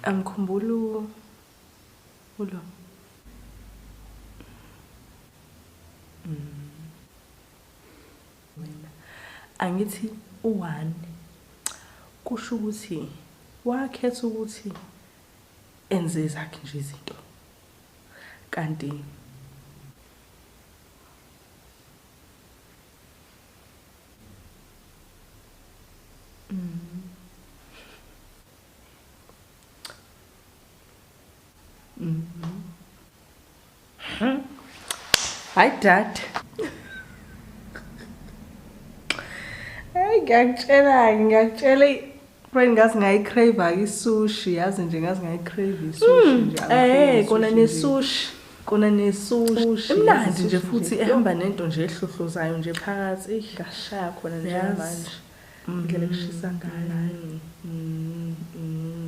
Angikhumbula ulo. Angithi u1 kusho ukuthi wakhetha ukuthi enze zakhe nje izinto. Kanti Hi dad. Hey ngiyakutshela friend ngazi ngayicrave isushi yazi nje ngazi ngayicrave isushi nje. Kona nesushi. Imnandi nje futhi ehamba nento nje ehlohlozayo nje phakathi. Ngashaya khona nje manje. Indlela ekushisa ngayo.